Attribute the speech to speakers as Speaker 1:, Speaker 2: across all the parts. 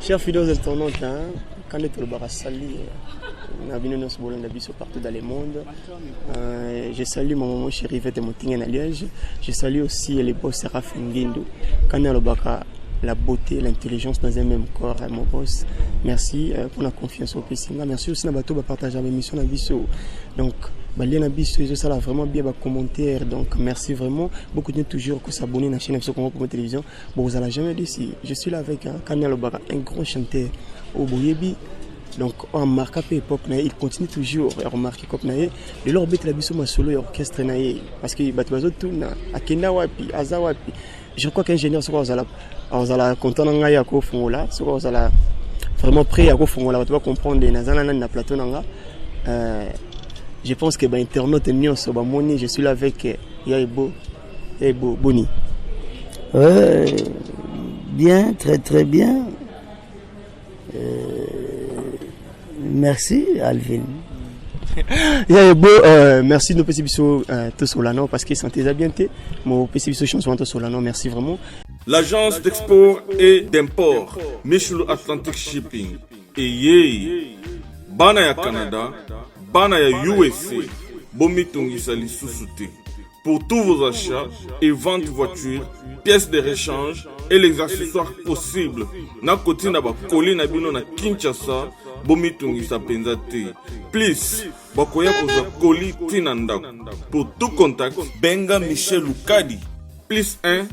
Speaker 1: Chers fidèles internautes, quand on est au Barasali, on a vu nos partout dans le monde. Je salue mon maman chérie Vete Moutingen à Liège. Je salue aussi les boss Seraf Nguendo. Quand on est au Baka, la beauté, l'intelligence dans un même corps, mon boss. Merci pour la confiance au Pessinga. Merci aussi de partager la mission à Bissau. Donc, ça a vraiment bien commentaire. Donc, merci vraiment. Beaucoup de gens toujours qui s'abonnent à la chaîne pour la télévision. Bon, vous n'allez jamais dire si. Je suis là avec Kanya Lobaka, un grand chanteur au Boyebi. Donc, on marque à l'époque, il continue toujours à remarquer comme naïe. De leur bête la Bissau ma solo et orchestre naïe. Parce que Batuazo tourne à Kenawapi, Azawapi. Je crois qu'ingénieur sera aux ala content d'engager à Kofongola, sera aux ala vraiment prêt à Kofongola. Tu vas comprendre les nazana na plateau nanga. Je pense que internaute mieux sur Bamoni. Je suis là avec Yaïbo Boni.
Speaker 2: Bien, très très bien. Merci Alvin.
Speaker 1: Yaïbo, merci de nos petits bisous tous Solano parce qu'ils sont très bien. Mon petit bisou chanson tous Solano, merci vraiment.
Speaker 3: L'agence d'export et d'import Michel Atlantic Shipping et Yei Banaya Canada, Banaya USA, Bomitungisa Lissusute. Pour tous vos achats et ventes de voitures, pièces de rechange et les accessoires possibles. Na koti na ba koli na bino na Kinshasa, Bomitungisa Penzate. Please, bakoya koza koli tinandako. Pour tout contact, Benga Michel Lukadi. Plus 1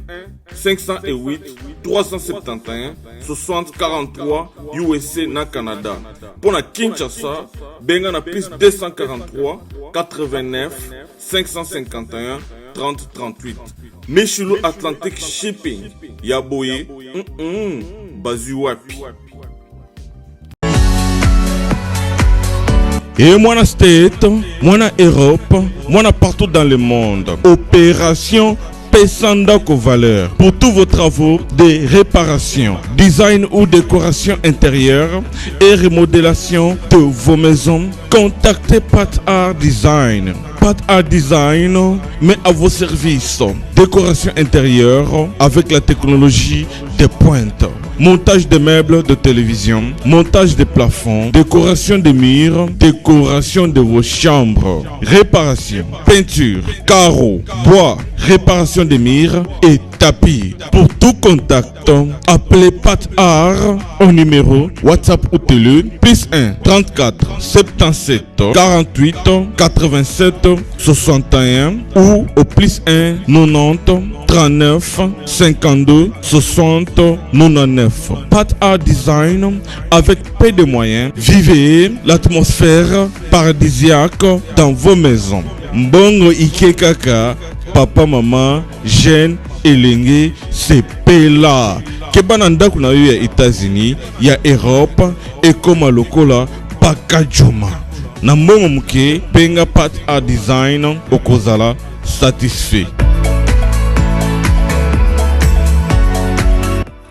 Speaker 3: 508 371 60 43 USA na Canada. Pour la Kinshasa, benga na plus 243 89 551 30 38. Michelo Atlantic Shipping. Yaboye, Bazuapi. Et moi State, moi Europe, moi partout dans le monde. Opération Pesandako Valeur pour tous vos travaux de réparation, design ou décoration intérieure et remodélation de vos maisons. Contactez Pat Art Design. Pat Art Design met à vos services décoration intérieure avec la technologie de pointe. Montage de meubles de télévision, montage de plafonds, décoration de murs, décoration de vos chambres, réparation, peinture, carreaux, bois, réparation des murs et tapis. Pour tout contact, appelez Pat Art au numéro WhatsApp ou télé plus 1 34 77 48 87 61 ou au plus 1 90 39 52 60 99. Pat Art Design avec peu de moyens. Vivez l'atmosphère paradisiaque dans vos maisons. Mbongo Ike Kaka, papa, maman, jeune, elenge, c'est Pela. Kebananda kuna eu ya États-Unis, ya Europe et comme lokola Pakajuma. Na mbongo muke penga Pat Art Design okozala satisfait.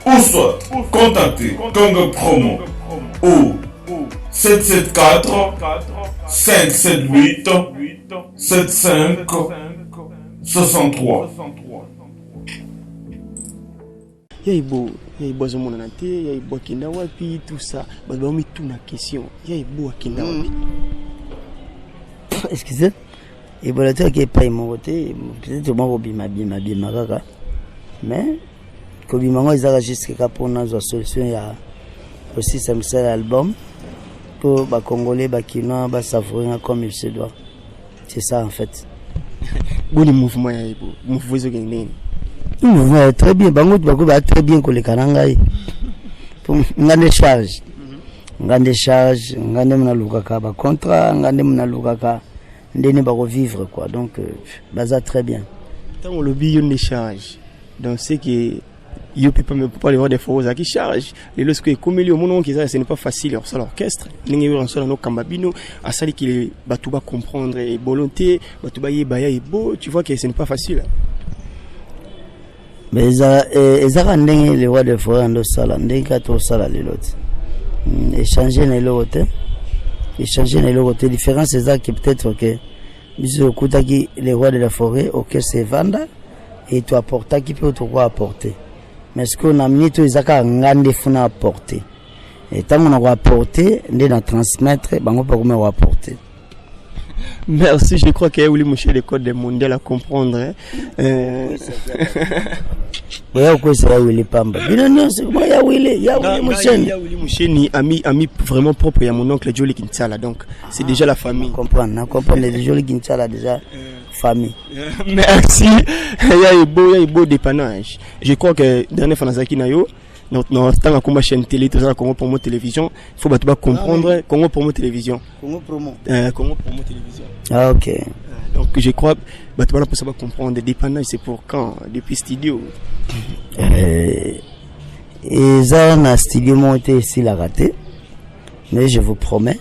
Speaker 3: Ou soit contactez Congo Promo au 774 578 75 63.
Speaker 1: Yaïbo azomona na te, Yaïbo akenda wapi, tout ça. Bato baomi tout na question. Yaïbo akenda wapi.
Speaker 2: Excusez. Et voilà, tu as qui est pas mon côté, peut-être moi bima kaka. Mais Kobimango ils ont juste quelque pour nous la solution il y a aussi ça me sert album pour ba congolais ba kinois ba savourer comme il se doit. C'est ça en fait.
Speaker 1: Bon le mouvement Yaïbo, mouvement zo ngene.
Speaker 2: Le mouvement est très bien, bango ba très bien ko le kananga yi. Pour ngande charge. Ngande mna lukaka ba contrat, ngande mna lukaka ndene ba revivre quoi. Donc baza très bien.
Speaker 1: Tant on le billet de charge. Donc c'est que il peut pas les voir des fois qui charge et lorsque comme il y a mon qui ça ce n'est pas facile alors ça l'orchestre n'engagez en solo no kambabino à ça qui les batuba comprendre et volonté batuba yebaya et beau tu vois que ce n'est pas facile
Speaker 2: mais ça rendent les rois de forêt en sala ndeka to sala les autres échanger les autres différence c'est ça qui peut-être que bisou kutaki les rois de la forêt auquel c'est vanda et tu apportes qui peut te quoi apporter. Mais ce qu'on a mis tout ça ngande funa apporter et tant on a apporté de transmettre bango pas comment apporter.
Speaker 1: Merci, je crois qu'il y a eu les codes mondial à comprendre.
Speaker 2: Ouais, quoi ça Willy Pamba. Non, c'est moi ya Willy
Speaker 1: Moucheni, ami vraiment propre à mon oncle Jolie Kinsala, donc c'est déjà la famille.
Speaker 2: On comprend les Jolie Kinsala déjà famille.
Speaker 1: Merci. Il y a eu beau dépannage. Je crois que dernière fois Nazaki Nayo, dans tant à combat chaîne télé, tout ça Congo Promo télévision, il faut pas comprendre Congo Promo télévision.
Speaker 2: Congo Promo
Speaker 1: télévision.
Speaker 2: Ah OK.
Speaker 1: Donc je crois bah tu vas pas savoir comprendre des dépannages c'est pour quand depuis studio.
Speaker 2: Et ça na studio monté ici la raté. Mais je vous promets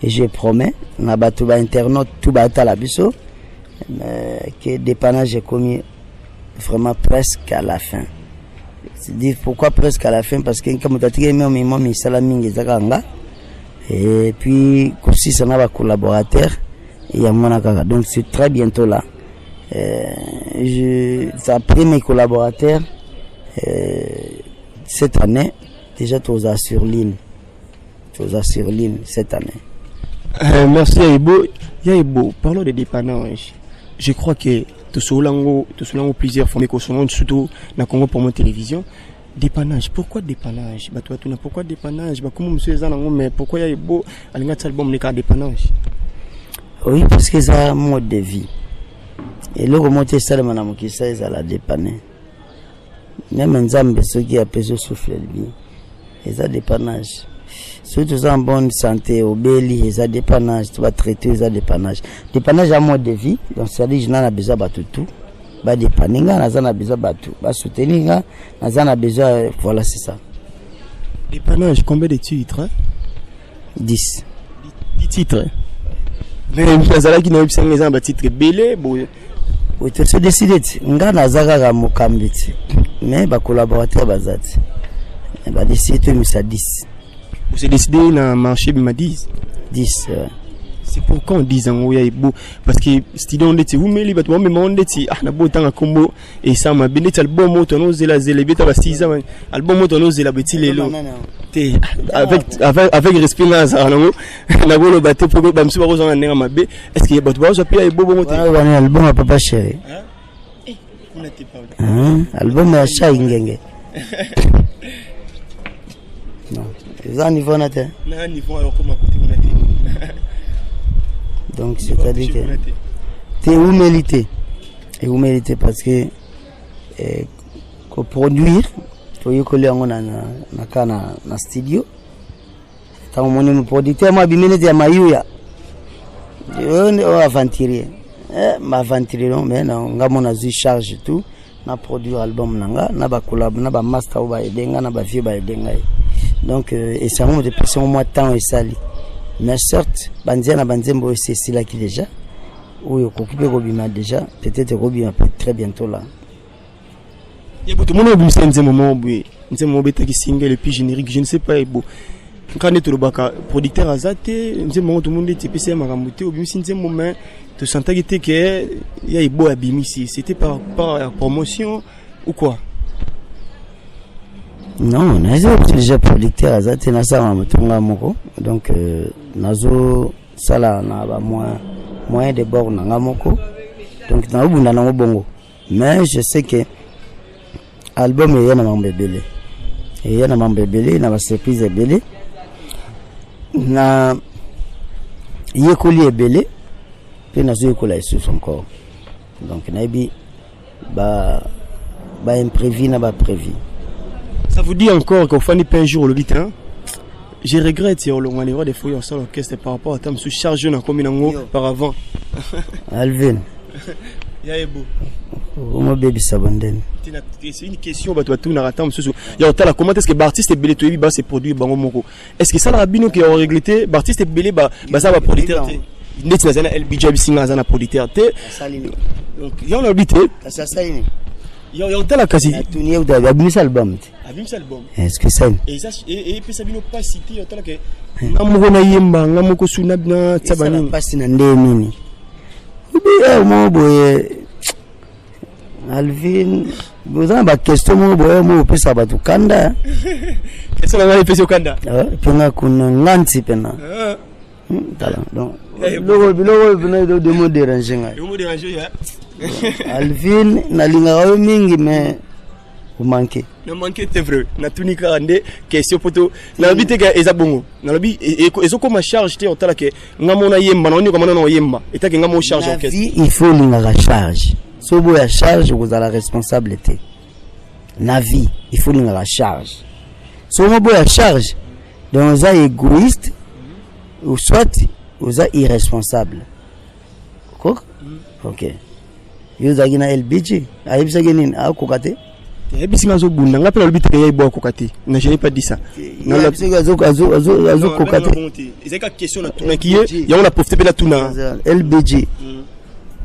Speaker 2: et je promets na bato ba internaute tout ba ta la biso que dépannage est commis vraiment presque à la fin. C'est dire pourquoi presque à la fin parce que comme tu as dit mais salamingi zakanga et puis aussi ça na ba collaborateur et à mon akaka donc c'est très bientôt là. Ça a pris mes collaborateurs cette année déjà tous sur ligne cette année.
Speaker 1: Merci Yaïbo. Parlons de dépannage. Je crois que tout cela plusieurs fois mais qu'on surtout dans Congo pour mon télévision. Dépannage. Pourquoi dépannage? Bah toi tu n'as pourquoi dépannage? Bah comment monsieur Zanango mais pourquoi Yaïbo alinga album les cas dépannage?
Speaker 2: Oui parce que c'est un mode de vie. Et le remonter ça le manam qui ça ils la dépanner. Même Nzambe ceux qui appellent souffle lui. Et ça dépannage. Ceux qui sont en bonne santé au belli et ça dépannage, tu vas traiter ça dépannage. Dépannage à mode de vie. Donc ça dit je n'en a besoin de tout. Ba dépanner nga na besoin de tout. Ba soutenir nga na besoin voilà c'est ça.
Speaker 1: Dépannage combien de titres?
Speaker 2: 10
Speaker 1: titres. Mais nazala qui n'a pas besoin de titres belé bon.
Speaker 2: Oui, tu as décidé nga nazaka ga mokambiti. Mais ba collaborateur bazati. Ba décidé tu mis ça 10.
Speaker 1: Vous avez décidé dans marché bima 10. C'est pourquoi on dit en Yaïbo parce que studio on dit vous mais li bato même on dit ah na botanga combo et ça m'a bien album moto no zela beta ba 6 ans album moto no zela beti lelo té avec respect na ça na bolo baté pour ba msu ba ko zonga nenga mabe est-ce que bato ba zo pia Yaïbo moto
Speaker 2: album à papa chéri album à chat ingenge non ça niveau na té
Speaker 1: na niveau alors comment côté na té.
Speaker 2: Donc c'est-à-dire que t'es humilité et humilité parce que produire faut y coller en na studio tant mon producteur moi bimene ya mayuya on aventurer m'aventurer non mais nga mona zu charge tout na produire album nanga na ba collab na ba master ba edenga na ba vie ba edenga donc et ça me dépasse au moins temps et sali. Mais certes, Bandiana Banzembo c'est là qui déjà. Oui, occupé Robima déjà. Peut-être Robima très bientôt là.
Speaker 1: Il y a beaucoup de monde qui s'est moment qui single et puis générique, je ne sais pas. Quand on est au Baka, producteur Azate, tout le monde est TPC Maramuté, au Bimsin moment, tu sentais que il y a beau abîme ici. C'était par promotion ou quoi?
Speaker 2: Non, nazo déjà producteur Azate na sa mamutunga moko. Donc nazo sala na ba moyen de bord na ngamoko. Donc na ubunda na bongo. Mais je sais que album est na mambebele. Et yana mambebele na ba surprise belé. Na yekoli ebele pe nazo yekola sous encore. Donc naibi ba imprévu na ba prévu.
Speaker 1: Ça vous dit encore qu'au fin un jour le dit hein? Je regrette si on le voit des fois en sol orchestre par rapport à temps sous charge na comme par avant.
Speaker 2: Alvin.
Speaker 1: Yaïbo.
Speaker 2: Mon bébé Sabonden.
Speaker 1: C'est une question bah toi tout na ratam sous. Il y a comment est-ce que Bartiste est belé toi c'est produit bango moko. Est-ce que ça la rabino qui a regretté Bartiste est belé bah ça va producteur. Net na zana LBJ singa zana producteur té. Donc il y a on habité.
Speaker 2: Ça salini.
Speaker 1: Il y a la quasi.
Speaker 2: Tu ou d'abîmer album.
Speaker 1: Abîmer album.
Speaker 2: Est-ce que ça?
Speaker 1: Et ça et puis ça bino pas cité il y a que ngamoko na yemba ngamoko suna na tsabani.
Speaker 2: Pas na ndemini. Ubi mo boye Alvin Vous avez une question, vous pouvez savoir tout Kanda.
Speaker 1: Qu'est-ce qu'on a fait au Kanda?
Speaker 2: Pena kuna nganti pena. Donc, le de me déranger.
Speaker 1: Le mot déranger,
Speaker 2: Alvin, na linga mingi mais vous manquez.
Speaker 1: Ne manquez c'est vrai. Na tunika ande question poto. Na habite ka ezabongo. Na labi ezo comme charge te otala ke ngamona yemba na oni comme na yemba. Eta ke ngamo charge en caisse.
Speaker 2: Il faut linga la charge. So bo ya charge vous avez la responsabilité. Na vie, il faut linga la charge. So mo bo ya charge. Donc vous êtes égoïste ou soit vous êtes irresponsable. OK. Yo zagina LBG. Aibisa genin akokate.
Speaker 1: Ebisinga zo bunda ngape la lobite ya ibo akokate. Na je n'ai pas dit ça.
Speaker 2: Na la bisinga azo kokate.
Speaker 1: Ezeka question na tuna kiye, ya on a profité pe la tuna.
Speaker 2: LBG.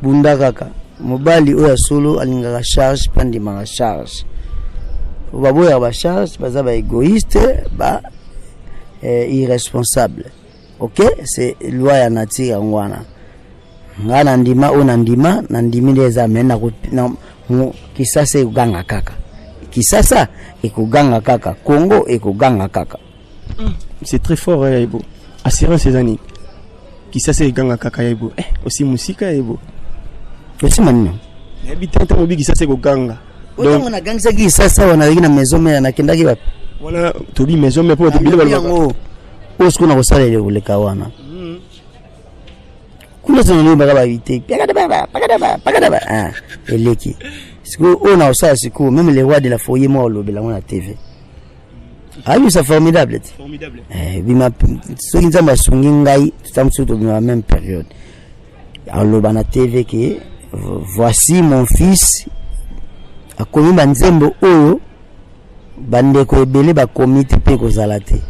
Speaker 2: Bunda kaka. Mobali oya solo alinga charge pandi ma charge. Baboya ba charge, baza ba égoïste, ba irresponsable. OK, c'est loi ya nature ngwana. Ngana ndima ona ndima na ndimileza mena kisasa uganga kaka. Kisasa ekuganga kaka, Congo ekuganga kaka.
Speaker 1: C'est très fort Yaibo. Assurance ces années. Kisasa ekuganga kaka Yaibo. Aussi musika Yaibo.
Speaker 2: Aussi manino.
Speaker 1: Habite nta mobi kisasa ekuganga.
Speaker 2: Donc on a gangsa kisasa wana na maison mais na kendaki wapi?
Speaker 1: Voilà, tobi maison mais pour te bile balwa.
Speaker 2: Osko na kosala ile uleka wana. Kuna zino ba éviter. Pakadaba. Eleki. Siku on a ça siku même les rois de la foyer moi le bela na TV. Ah oui, c'est formidable.
Speaker 1: Formidable.
Speaker 2: Bima so kinza masungi ngai tsamsu to dans la même période. Alors bana TV que voici mon fils a commis banzembo oyo bande ko ebele ba comité pe ko zalate.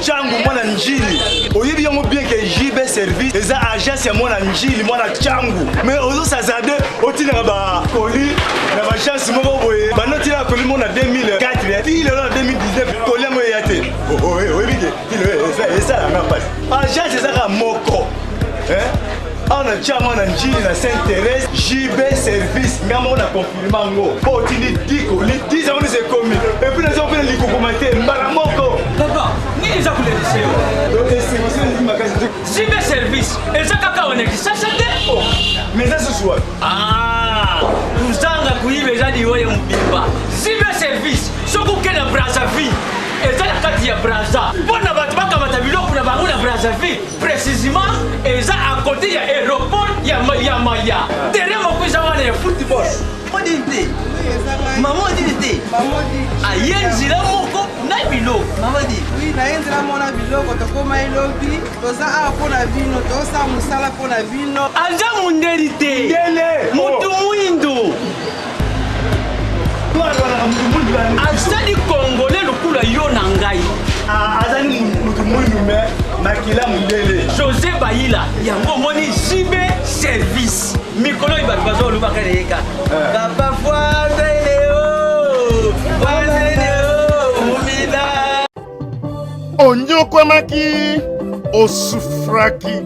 Speaker 4: Changu mwana njili oyibi yango bien que JB service eza agence ya mwana njili mwana changu mais ozo sazade otina ba koli na ba chance moko boye banoti la koli mona 2004 ti le 2019 koli yango yate oyibi ke eza la ngapa agence eza ka moko on a déjà mwana njili na Saint-Thérèse JB service ngamo na confirmer ngo po tini diko li 10 ans c'est commis et puis les autres les commenter mbala moko
Speaker 5: papa ni eza kule liseo
Speaker 4: donc c'est moi c'est magasin
Speaker 5: JB service eza kaka wana kisasa te
Speaker 4: mais ça ce soir
Speaker 5: kuzanga kuibe eza diwe mbimba JB service sokukena Brazzaville eza na kati ya Brazza bona batu bakamata biloko na bango na Brazzaville précisément eza à côté ya aéroport ya Maya terrain moko eza wana ya football modinte maman dit ayenzila moko na biloko maman dit
Speaker 6: oui naenzila mona biloko tokoma elobi toza a pona vino tosa musala pona vino
Speaker 5: anja mundeli te mutu mwindu azali congolais lokula yo na ngai
Speaker 4: azali mutu mwindu me makila mundele
Speaker 5: José Bayila yango moni JB service mikolo ibatu bazoluba keleka papa
Speaker 7: onyokwamaki osufraki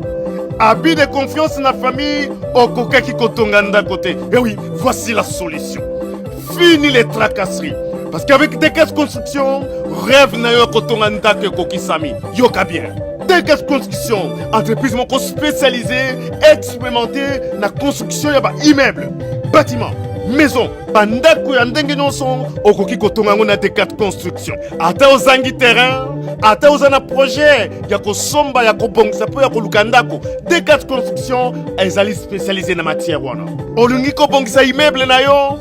Speaker 7: abus de confiance na famille okokaki kotonga ndako te. Et oui, voici la solution. Fini les tracasseries. Parce qu'avec Dekes Construction, rêve na yo kotonga ndako kokisami. Yoka bien. Dekes Construction, entreprise moko spécialisée, expérimentée na construction ya ba immeuble, bâtiment, maison, bandako ya ndenge nyonso okoki kotonga ngo na Dekes Construction. Ata ozangi terrain, ata ozana projet ya kosomba ya kobongisa po ya koluka ndako, Dekes Construction ezali spécialisée na matière wana. Olingi kobongisa immeuble na yo,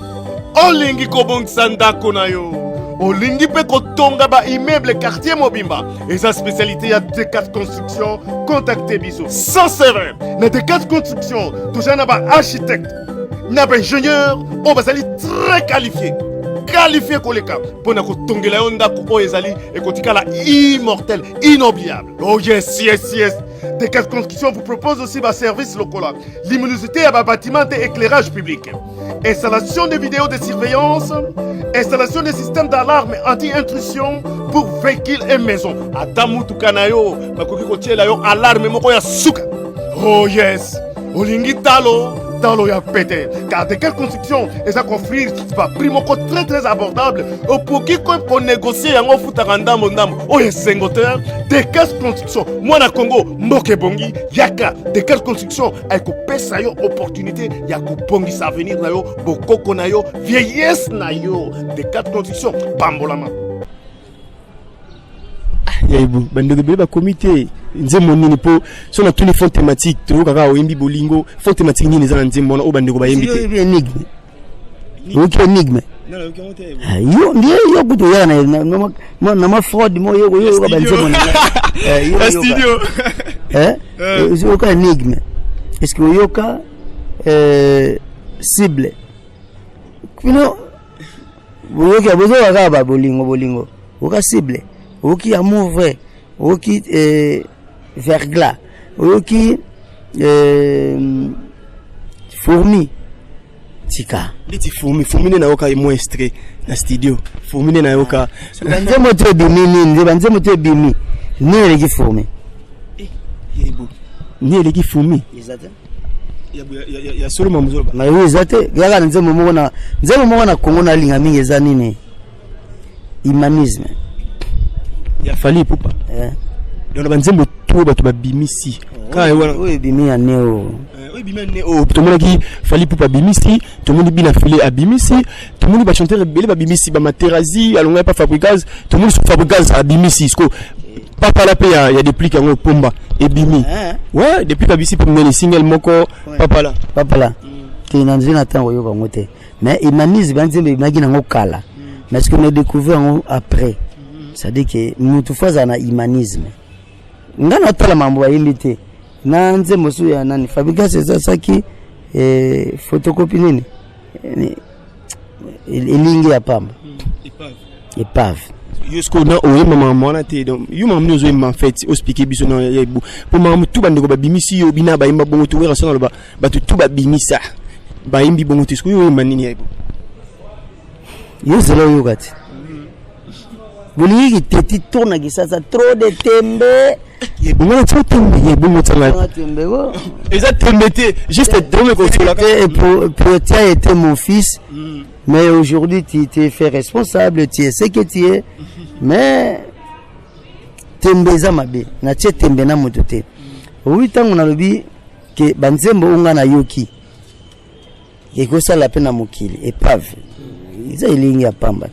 Speaker 7: olingi kobongisa ndako na yo, olingi pe kotonga ba immeuble quartier mobimba, eza spécialité ya Dekes Construction. Contactez biso sans serveur na Dekes Construction. Toujours na ba architecte, na ba ingénieur, on va aller très qualifié koleka pona kotongela yo ndako oyo ezali ekotikala immortel, inoubliable. Oh yes. Dekes Construction vous propose aussi ba service lokola luminosité ya ba bâtiment et éclairage public, installation des vidéos de surveillance, installation des systèmes d'alarme anti-intrusion pour véhicules et maisons. Adamu tukanayo, bakoki kotiela yo alarme moko ya suka. Oh yes, olingi talo ya pété. Car de quelle construction et ça construire pas prix moko très abordable. Pour qui qu'on négocier yango futaka ndambo. Oh yes, sengoteur, de quelle construction? Moi na Congo, mboke bongi, yaka de quelle construction ay ko pesa yo opportunité ya ko bongi sa avenir na yo, bokoko na yo, vieillesse na yo. De quelle construction pambolama.
Speaker 1: Yaibu bandeko beba comité nzembo nini po so na tous les fonds thématiques to kaka oyimbi bolingo fonds thématiques nini za nzembo na obandeko bayimbi te
Speaker 2: énigme énigme yo ndiye yo kuto yana na ma fraud mo yo banzembo na
Speaker 1: studio
Speaker 2: yo ka énigme est-ce que yo ka cible kuno yo ka bozo kaka ba bolingo oka cible oki amour vrai oki verglas oki fourmi tika
Speaker 1: liti fourmi na yoka mo extrait na studio fourmi na yoka
Speaker 2: banzemo te bimini banzemo te bimi ne leki fourmi
Speaker 1: yebo ne leki fourmi
Speaker 2: exactement
Speaker 1: ya solo mamuzo
Speaker 2: na yo exacte yaka nzemo mo na Kongo na linga mingi za nini humanisme
Speaker 1: ya fali pupa donc banzembo to bato babimisi ka wana
Speaker 2: oyo bimi ya neo
Speaker 1: oyo bimi ya neo tomona ki fali pupa bimisi tomoni bina file abimisi tomoni ba chanteur belé babimisi ba materazi alonga pa fabricage tomoni so fabricage abimisi sko papa la pe ya déplique yango pomba et bimi ouais depuis babisi pour mener les singles moko papa la tinanzina tango yo bangote mais humanisme banzembo imagine ngo kala mais ce qu'on a découvert après c'est-à-dire que nous tout faisons un humanisme ngana tala mambo ya imité na nzembo su ya nani fabrication ça qui photocopie nini elingi ya pamba épave yusko na oye mama mwana te donc yu mama nous en fait expliquer biso na yebu pour mama tout bande ko babimisi yo bina ba imba bongo to wera sana ba tout babimisa ba imbi bongo te sko yo manini yebu
Speaker 2: yo zelo yo gati Bolingi teti tourna qui ça trop de tembe.
Speaker 1: Il bon on trop tembe, il bon on
Speaker 2: tembe.
Speaker 1: Exactement, juste tembe comme ça.
Speaker 2: Pour tu as été mon fils, mais aujourd'hui tu t'es fait responsable, tu es ce que tu es. Mais tembe za mabe, na tie tembe na motote. Oui tant on a lobi que banzembo unga na yoki. Yeko ça la peine mokili épave. Ils a ilingi ya pamba.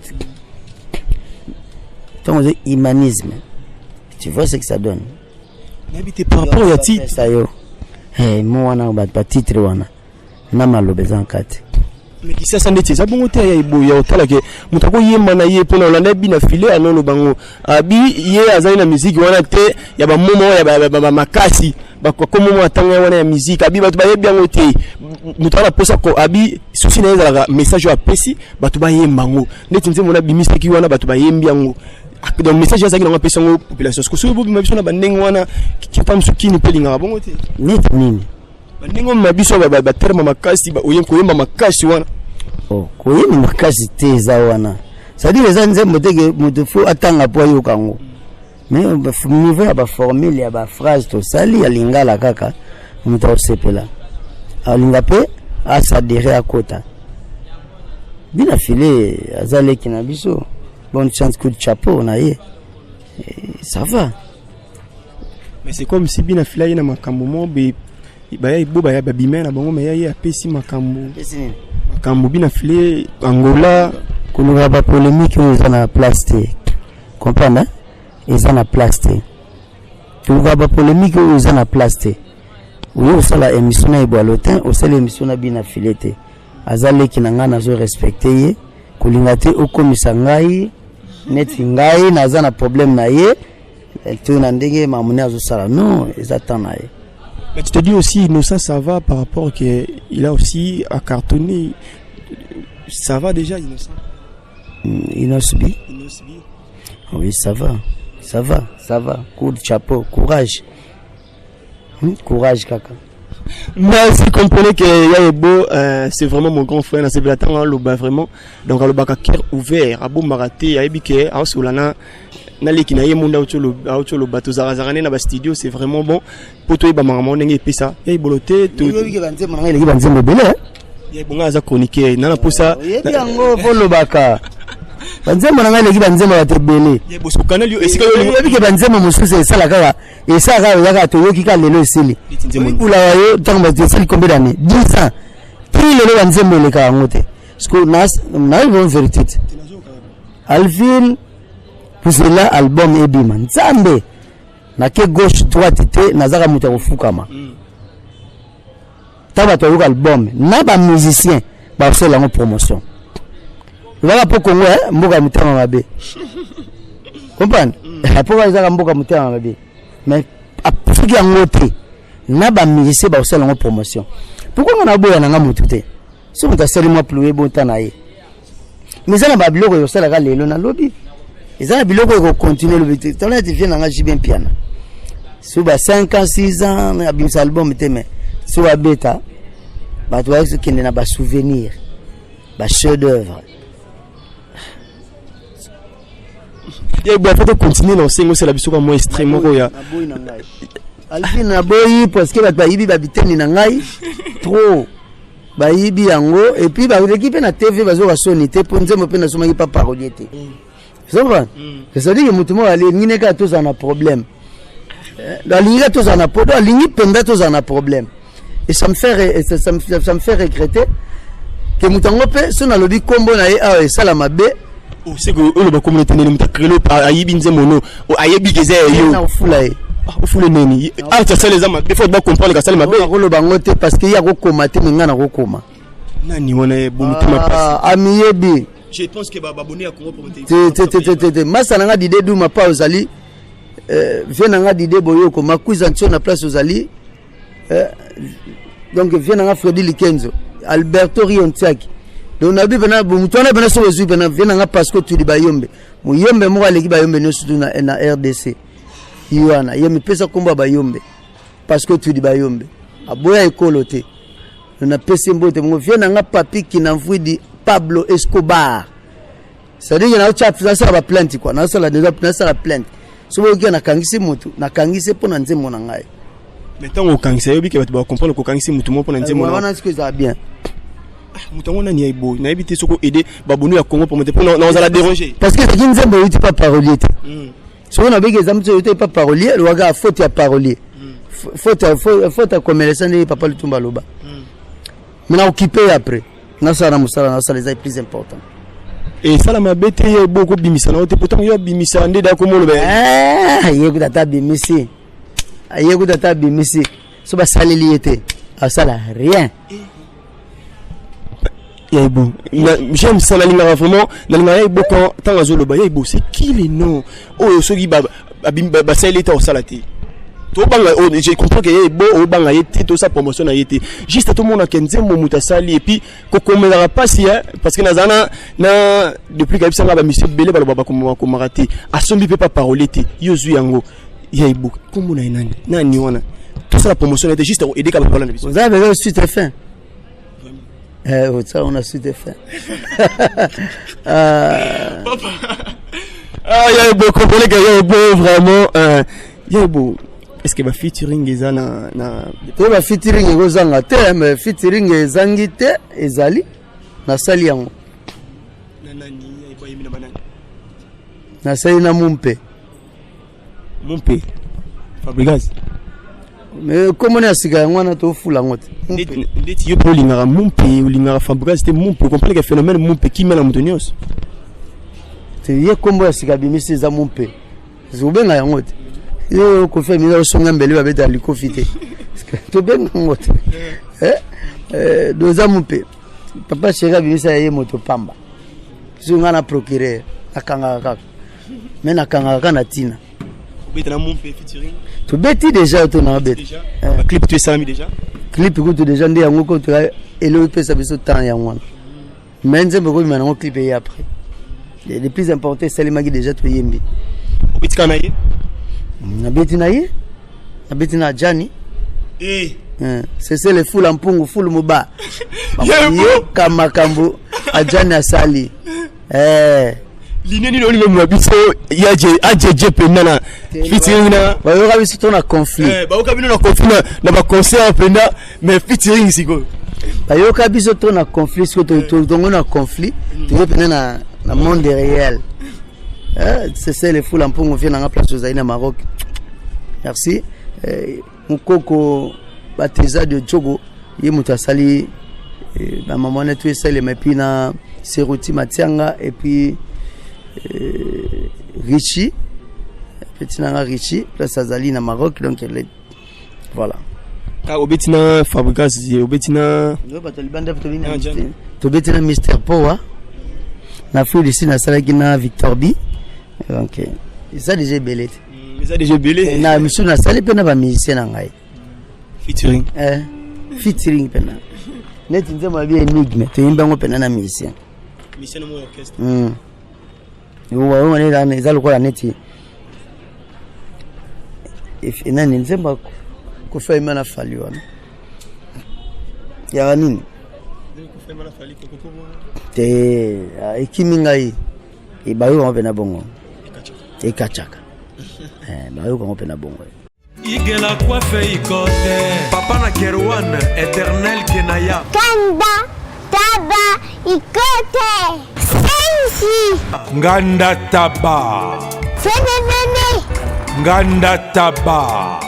Speaker 2: Humanisme. Tu vois ce que ça donne.
Speaker 1: Par rapport à titre.
Speaker 2: Moi, on a pas titre. On a mal au besoin.
Speaker 1: Mais qui ça n'est pas bon. Il y a au talak. Moutako yemba na ye pour la nebi na filé à non le bango. Abi ye azali na musique wana te. Ya ba moment ya ba makasi. Ba comme moment atanga wana ya musique. Abi ba tu ba bien ote. Moutala posa ko abi souci na ezala message ya pesi. Ba tu ba yemba ngo. Neti nze mona bimisa ki wana ba tu ba yembi ngo. Donc le message est que personne la population. Parce que si vous avez besoin de qui pas qui ne peut pas bon côté.
Speaker 2: Net nini.
Speaker 1: Bandingo mabiso ba terme makasi ba oyem koyemba makasi wana.
Speaker 2: Oh, koyemba makasi te za wana. Ça dit les anzembo te que mutu fu atanga po yo kango. Mais niveau ya ba formule ya ba phrase to sali ya lingala kaka. Mutu osepela. Alinga pe asadere akota. Bina filé azale kina biso. Bonne chance, coup de chapeau, on a eu. Ça va.
Speaker 1: Mais c'est comme si bien affilé na makambo mo be ba ibo ba ya babime na bango mais ya pesi makambo. Makambo bien affilé Angola
Speaker 2: kono ba polémique ils en a plastique. Comprendre? Ils en a plastique. Tu vas ba polémique ils en a plastique. Oui, au sala émission na ibo lotin, au sala émission na bien affilé te. Azale kinanga na zo respecter kolingate okomisa ngai neti ngai naza na problème na ye tu na ndenge mamune azosala non ezatana ye.
Speaker 1: Mais tu te dis aussi Innocent ça va par rapport que il a aussi à cartonner ça va déjà Innocent.
Speaker 2: Innocent. Oui ça va coup de chapeau courage. Courage kaka.
Speaker 1: Merci, comprenez que Yaebo, c'est vraiment mon grand frère. C'est vraiment. Donc, le bac à cœur ouvert. Abou Maraté, Yaébike, à Solana. Naleki na yemunda auto bato zarazarane na ba studio, c'est vraiment bon. Poto ba mama ndenge pesa. Yaibolote to.
Speaker 2: Yebike banzembo na ngai banzembo bele.
Speaker 1: Yaibonga aza chroniqueur. Nana posa.
Speaker 2: Yebi yango volo baka. Banzembo na ngai leki banzembo batebele.
Speaker 1: Yeboso kanali yo esika yo
Speaker 2: yebike banzembo mosusu esala kaka esala yaka to yoki ka lelo esili. Ula yo tanga ba esali combien d'années? 10 ans. Puis lelo banzembo le ka ngote. Parce que na une vérité. Alvin pour cela album ebima nzambe na ke gauche droite te nazaka muta kofukama taba to album na ba musicien ba faire la promotion voilà pour Congo mboka mutama mabe comprendre pour bazaka mboka mutama mabe mais afuki yangote na ba musicien ba faire la promotion pourquoi on a boya na mutu te so muta seli mo pluer bonta na ye mais ça na ba biloko yo sala ka lelo na lobby. Ils ont biloko ko continuer le but. Tant que vient na bien piano. Sur 5 ans 6 ans abim album mais sur la bêta ba toi ce qui n'a pas souvenir. Ba chef d'œuvre.
Speaker 1: Il faut continuer l'enseignement c'est la biso moins extrêmement ya.
Speaker 2: Alvin na boyi parce que ba yibi ba biteni na ngai trop. Ba yibi yango et puis ba l'équipe na TV bazo ba sonité pour nzembo pe na soma pas parolier. C'est vrai. C'est-à-dire que mutumo ali ngine ka tous en a problème. La ligne tous en a problème, la ligne penda tous en a problème. Et ça me fait regretter que mutango pe so na lobi kombo na e a sala mabe.
Speaker 1: Oh c'est que le ba communauté ne mutakelo pa ayibi nzemono o ayebi geze yo.
Speaker 2: Na fula e.
Speaker 1: Fula neni. Ah ça c'est les amas. Des fois ba comprendre que ça le mabe.
Speaker 2: Ko bango te parce que ya ko komate minga na ko koma.
Speaker 1: Nani wana bu mutuma passe.
Speaker 2: Amiyebi.
Speaker 1: Je pense que abonné à Congo pour me
Speaker 2: Masananga dide duma pa ozali vienanga dide boyoko makuzancho na place ozali donc vienanga Freddy Likenzo Alberto Riontiaki donc nabi bena mutona bena so ozu bena vienanga parce que tu di bayombe muyombe mo aleki bayombe no surtout na RDC Yohana yemi pesa komba bayombe parce que tu di bayombe aboya ekolote na pesa mbote mo vienanga papi kinamvui di Pablo Escobar. C'est-à-dire qu'il y a une plainte quoi. Na sala déjà na plainte. So vous qui na kangisi mutu, na kangisi po na nzembo na ngai.
Speaker 1: Mais tant au kangisi yobi ke ba comprendre ko kangisi mutu mo po na nzembo.
Speaker 2: Wana ce que ça bien.
Speaker 1: Mutu ngona ni aibo, na ebité soko aider babonu ya Congo pour monter pour na la déranger.
Speaker 2: Parce que c'est une nzembo uti pas parolier. So on a bege zamto uti pas parolier, le waga faute ya parolier. Faute comme les sandé papa le tumba loba. Mais na occupé après. Nasara musala nasala les plus important.
Speaker 1: Et ça la mabete y a beaucoup bimisa na pourtant y a bimisa ndé da komo le
Speaker 2: ah yego data bimisi. Yego data bimisi. So ba saleli était. Ah ça là rien.
Speaker 1: Yaibo. J'aime ça la ligne vraiment la ligne yaibo quand tant azolo ba yaibo c'est qui les noms. Oh so gi ba saleli ta au salati. Je comprends que y beau au banga yete tout ça promotion na yete juste tout le monde a kenze mo mutasali et puis ko komela pas si parce que nazana na depuis que ba monsieur belé ba baba ko marati asombi pe pas parole te yozu yango yaibo kombo na nani nani wana tout ça la promotion était juste aider ka parole na biso
Speaker 2: vous avez reçu de fin ça on a su de fin
Speaker 1: yaibo comprenez que yaibo vraiment yaibo. Est-ce que va featuring eza na
Speaker 2: to ba featuring ezanga te mais featuring ezangi te ezali na sali yango
Speaker 1: nani ayeba yemi na banani
Speaker 2: na sali na mumpe
Speaker 1: Fabregas
Speaker 2: mais comment na sika yango na to fula ngote
Speaker 1: ndeti yo po lingara mumpe ulingara Fabregas te mumpe comprendre que phénomène mumpe qui mena mutonios
Speaker 2: te ye kombo ya sika bimisi za mumpe zubenga yango te yo ko fait mila songa mbele ba beta likofite to ben ngote doza mumpe papa chega bimisa ye moto pamba zunga na procureur akanga kaka mena kanga kana tina
Speaker 1: beta na mumpe featuring
Speaker 2: to beti déjà to na beta
Speaker 1: clip tu salami déjà
Speaker 2: clip ko to déjà ndi yango ko to elo pesa biso temps ya ngwana menze mboko bimana ngo clip et après le plus important c'est les magi déjà to yembi
Speaker 1: bitika na ye
Speaker 2: na beti na ye na beti na Jani c'est les foules en pungu foules muba yoka makambo ajani asali
Speaker 1: lineni loli mwa biso ajeje penana featuring na
Speaker 2: bayoka biso to na conflit
Speaker 1: bayoka bino na conflit na ba concert penda mais featuring siko
Speaker 2: bayoka biso to na conflit siko to na conflit to pena na monde réel c'est les foules en pungu vient na place aux Aïna Maroc. Merci. Mukoko Bateza de Djogo, ye mutasali ba maman na tout ça les mapina Seruti Matianga et puis Richie petit nanga Richie place Azali na Maroc donc voilà.
Speaker 1: Ka obetina Fabregas obetina
Speaker 2: yo batolibanda to betina Mr Power na fou ici na sala kina Victor B donc ça déjà belé.
Speaker 1: Ça déjà belé.
Speaker 2: Na monsieur na sala pe na ba musicien na ngai.
Speaker 1: Featuring.
Speaker 2: Featuring pena. Net nzema bi enigme to yimba ngo pena na musicien.
Speaker 1: Musicien mo orchestre.
Speaker 2: Yo wa ngone la ne zalo ko la neti. If inani nzema ko fa imana fali wana. Ya nini?
Speaker 1: Ko fa imana fali ko ko.
Speaker 2: Te ekimi ngai. Ibayo ngo pena bongo. Ekachaka. Bayo ngo pena bongo.
Speaker 8: Igela coiffe ikote Papa na Kerouan éternel Kenaya
Speaker 9: Kanda Taba ikote Sensi
Speaker 8: Nganda Taba
Speaker 9: Senenene
Speaker 8: Nganda Taba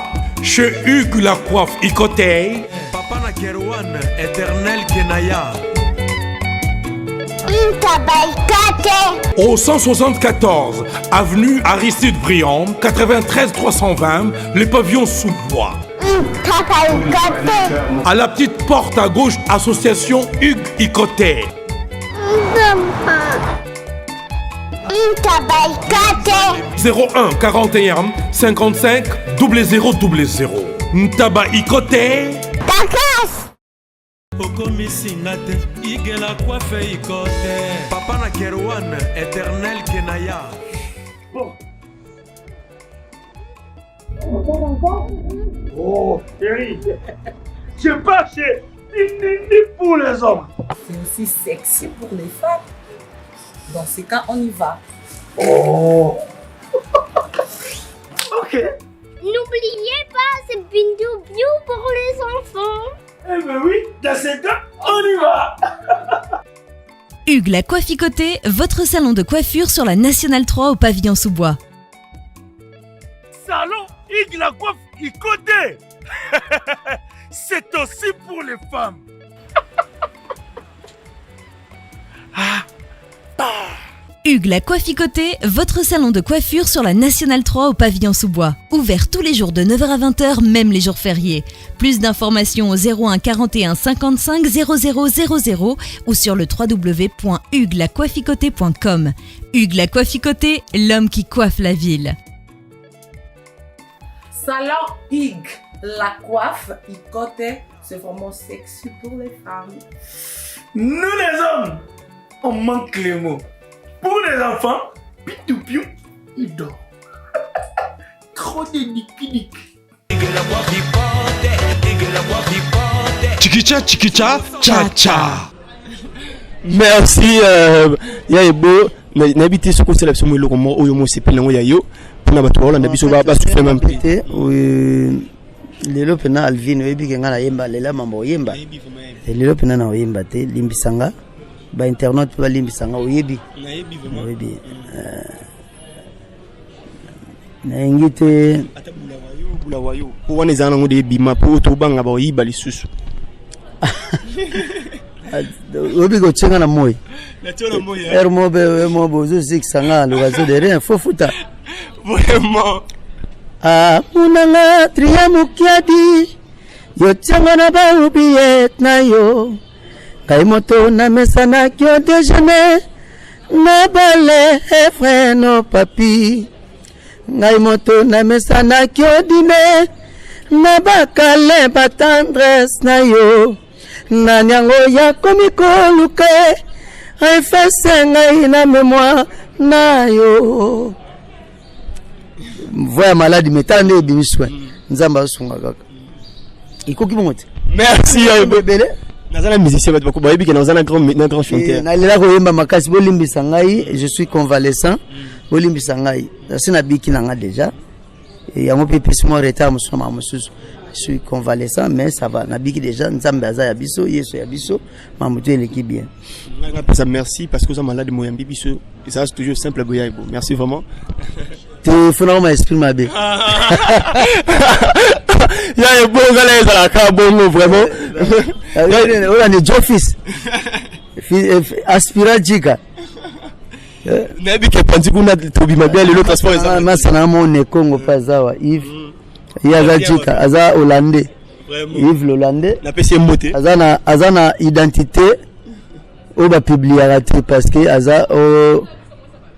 Speaker 8: Chez Hugues la coiffe ikote Papa na Kerouan éternel Kenaya Au 174 avenue Aristide Briand 93 320 les pavillons sous bois. À la petite porte à gauche association Hugues Ikoté. 01 41 55 0000 Ntaba Ikoté. Oko misingate igela coiffe ikote Papa na Kerouan éternel Kenaya.
Speaker 7: Bon. Oh, Thierry. Je pars chez Nini pour les hommes.
Speaker 10: C'est aussi sexy pour les femmes. Dans ces cas, on y va.
Speaker 7: Oh. Ok.
Speaker 9: N'oubliez pas, c'est Bindu Biou pour les enfants.
Speaker 7: Eh ben oui, dans ces cas, on y va.
Speaker 11: Hugues la Coifficoté, votre salon de coiffure sur la Nationale 3 au pavillon sous-bois.
Speaker 7: Salon Hugues la Coifficoté. C'est aussi pour les femmes.
Speaker 11: Hugues la Coifficoté, votre salon de coiffure sur la Nationale 3 au pavillon sous-bois. Ouvert tous les jours de 9h à 20h, même les jours fériés. Plus d'informations au 01 41 55 0000 ou sur le www.huguelacoifficoté.com. Hugues la Coifficoté, l'homme qui coiffe la ville.
Speaker 10: Salon Hugues la coiffe Ikoté, c'est vraiment sexy pour les femmes.
Speaker 7: Nous les hommes, on manque les mots. Pour les enfants, pitou-piou, il dort. Trop de nick-nick.
Speaker 8: Chikicha, chikicha, cha-cha.
Speaker 1: Merci, Yaebo. N'habitez ce côté là, c'est moi le roman, ou yo c'est plein yayo. Pour la bateau, on a besoin de souffler même plus.
Speaker 2: Lelo pena Alvin, webi kenga na yemba, lela mambo yemba. Lelo pena na yemba te, limbisanga. Ba internet ba limbisanga oyebi oyebi na ngite
Speaker 1: bulawayo ko wana zana ngode bima po to banga ba oyiba lisusu
Speaker 2: oyebi ko tsenga na moyi
Speaker 1: na tona moyi
Speaker 2: mo bo zo sanga lo gazo de rien faut futa
Speaker 1: vraiment
Speaker 2: munanga triamukiadi yo tsenga na ba ubiet na yo Kaimoto na mesana kyo déjeuner na balé frère no papi Kaimoto na mesana kyo dîner na bakale ba tendresse na yo na nyango ya komiko luke efese ngai na mémoire na yo voya maladi metande bimiswe nzamba sunga kaka ikoki bongote.
Speaker 1: Merci bébé. Nazana musicien ba ko bayebi ke nazana grand chanteur.
Speaker 2: Na lela ko yemba makasi bolimbisa ngai, je suis convalescent. Bolimbisa ngai. Sina biki nanga déjà. Et yango pe pesimo retard musoma mususu. Je suis convalescent mais ça va. Na biki déjà nzambe aza ya biso, yeso ya biso, mamutu eleki bien.
Speaker 1: Merci parce que vous êtes malade moyambi biso. Et ça c'est toujours simple boyaibo. Merci vraiment.
Speaker 2: Tu faut m'exprimer ma bé.
Speaker 1: Il y a un bon gars là la cabongo vraiment.
Speaker 2: On a des jofis. Aspira jika.
Speaker 1: Nabi ke panzi kuna tobi mabia le transport ça.
Speaker 2: Masana mon Congo pazawa Yves. Il y a jika aza hollandais. Yves l'hollandais.
Speaker 1: Na pesi mbote.
Speaker 2: Azana identité au ba publier parce que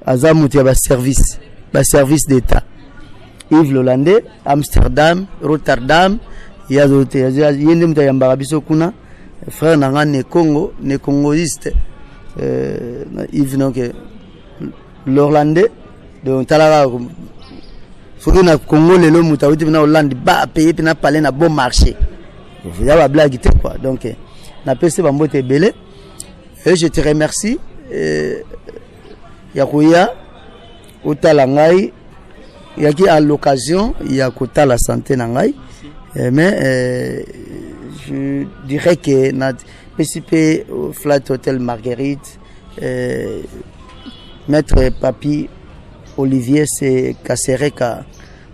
Speaker 2: aza muti ba service d'État. Yves l'hollandais, Amsterdam, Rotterdam, il y a d'autres, il y a des gens qui ont biso kuna, frère nanga ne Congo, ne congoïste, Yves donc l'hollandais, donc talara, faut que na Congo le lo muta uti na Hollande ba payer puis na parler na bon marché. Il y a la blague quoi, donc na pese ba mbote belé, et je te remercie, yakuya, utalangai. Il y a qui à l'occasion, il y a côté la santé nangai, mais je dirais que notre PCP au Flat Hotel Marguerite, Maître Papi Olivier c'est Kassereka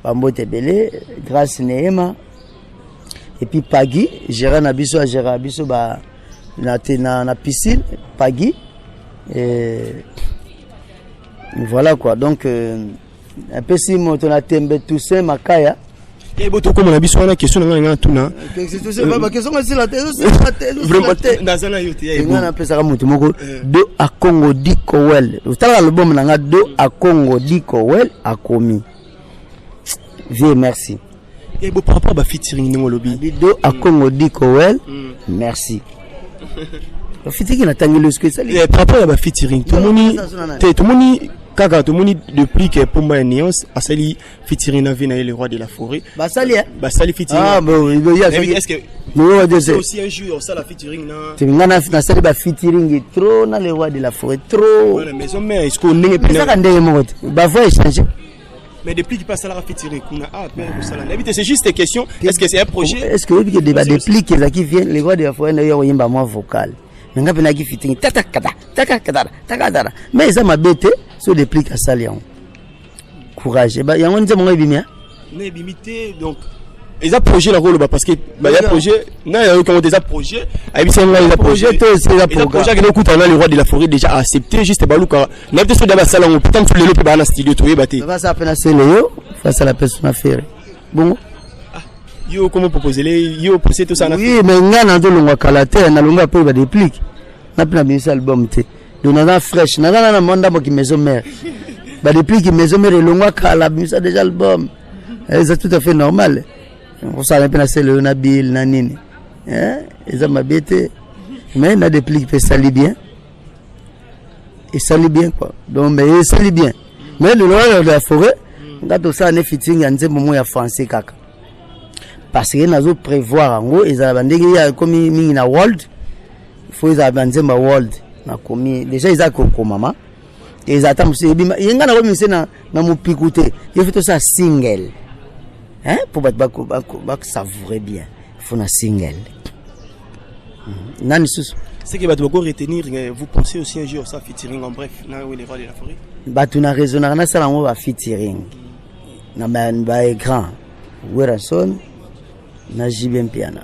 Speaker 2: Bambote Belé, grâce Neema, et puis Pagui, Gérard Nabiso ba na piscine, Pagui, et voilà quoi, donc un peu si mon ton a tembe tout ça makaya
Speaker 1: et boto comme on a biso na question nga tuna
Speaker 2: c'est pas question c'est la tête vraiment
Speaker 1: nazana yote
Speaker 2: ngana pesa mutu moko do a Congo diko well utala album nanga do a Congo diko well akomi vie merci
Speaker 1: et bo par rapport ba featuring ngo lobi
Speaker 2: do a Congo diko well merci featuring na tangelo ce que ça
Speaker 1: par rapport à ba featuring tout le monde Kaka tout le monde depuis que pour moi nuance a sali featuring na vie na le roi de la forêt.
Speaker 2: Ba sali
Speaker 1: featuring.
Speaker 2: Ah bon, il y a
Speaker 1: est-ce que c'est aussi un jour ça la featuring na.
Speaker 2: Tu ngana na sali ba featuring trop na le roi de la forêt trop.
Speaker 1: Voilà maison mère est-ce qu'on n'est
Speaker 2: pas. Ça ndenge mo ba faut échanger.
Speaker 1: Mais depuis qu'il passe à la featuring kuna ça là. C'est juste une question, est-ce que c'est un projet?
Speaker 2: Est-ce que depuis que débat depuis que ça qui vient le roi de la forêt na yo yimba moi vocal. Nga pena ki fitting takada mais ça m'a bêté sur des plis à salion courage ba yango nze mongo bimia
Speaker 1: na bimité donc ils a projet la rôle parce que ba ya projet na ya comment des projet a bisa nga les projet
Speaker 2: tout c'est la projet
Speaker 1: que nous le roi de la forêt déjà accepté juste baluka na peut sur da salon putain tout le lope ba na studio to yebate
Speaker 2: ça ça pena c'est le face à la personne affaire bon
Speaker 1: yo comment proposer les yo pousser tout ça na
Speaker 2: oui mais ngana ndo longwa kalate na longa pe ba déplique na pena bien album te donc na fresh na manda mo ki maison mère ba déplique maison mère longwa kala bisa déjà album c'est tout à fait normal on ça pena c'est le nabil na nini ça m'a bêté mais na déplique peut sali bien et sali bien quoi donc mais sali bien mais le roi de la forêt ngato ça ne fitting ya nzembo mo ya français kaka parce que nazo prévoir ngo ezala ndenge ya komi mingi na world faut ezala nzemba world na komi déjà ezala ko mama ezata musi bima yenga na komi sena na mupikute il faut ça single pour ba savourer bien il faut na single nani sous
Speaker 1: c'est que ba doit retenir vous pensez aussi un jour ça featuring en bref na oui les rois de la forêt
Speaker 2: ba tuna raisonner na sala ngo ba featuring na ba grand Werson Naji bien piana.